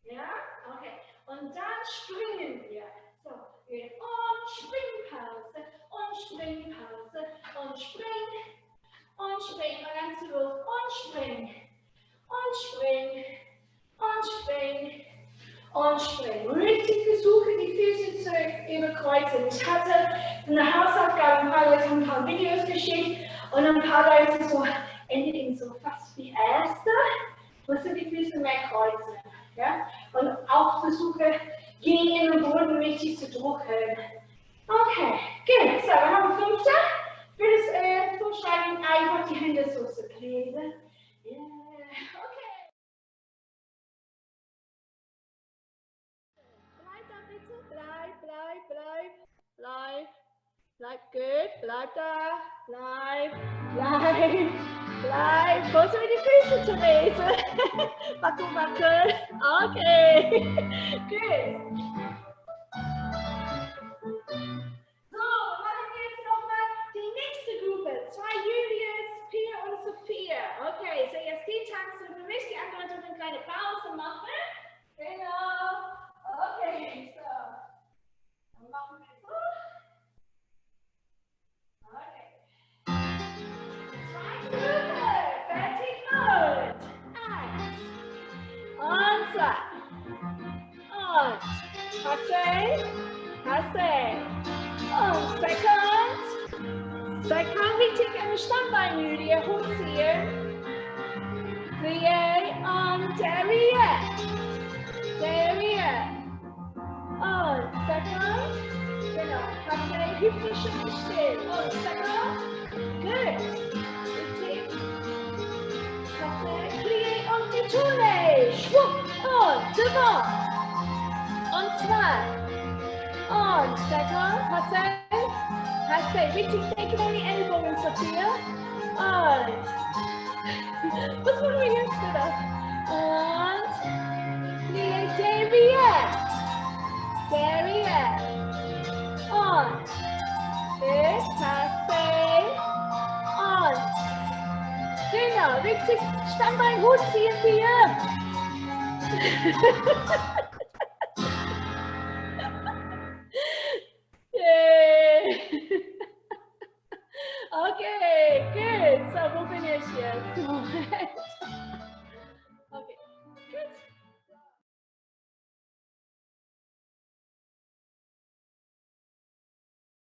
Ja, okay. Und dann springen wir. So, und Springpause und Springpause und spring und spring und dann zurück und spring und spring und spring und spring. Richtig versuche, die Füße zu überkreuzen. Ich hatte eine Hausaufgabe, ein paar Leute haben ein paar Videos geschickt und ein paar Leute so enden so fast wie Erste, musst du die Füße mehr kreuzen. Ja? Und auch versuche, gegen den Boden richtig zu drücken. Okay, gut. So, wir haben 5. Für das Vorschreiben einfach die Hände so zu kleben. Yeah. Okay. Bleib da bitte. Bleib gut. Bleib da. Bleib. Wo sind die Füße, Therese? Wackel. Okay. Gut. So, wir machen jetzt nochmal die nächste Gruppe. 2 Julius, Pia und Sophia. Okay, so jetzt die tanzen für mich, die anderen dürfen eine kleine Pause machen. Genau. Okay, so. Dann machen wir so. Okay. 2 Gruppe. Fertig und 1. Und 2. Und. Hasse. Und second, richtig im Stammbein, Julia, hochziehen. Plie und derrière. Und second, genau, Hasse, Hüfte schön still. Und second, good. Richtig. Hasse, plie und die Tournee. Schwupp und devant. Und 2. Und second, Hasse, richtig denken an die Ellbogen, Sophia. Und, was machen wir jetzt wieder? Und, derrière. Und, gut, Hasse. Und, genau, richtig, Stammbein gut ziehen, Pia. Okay, good. So, wo bin ich jetzt? Moment.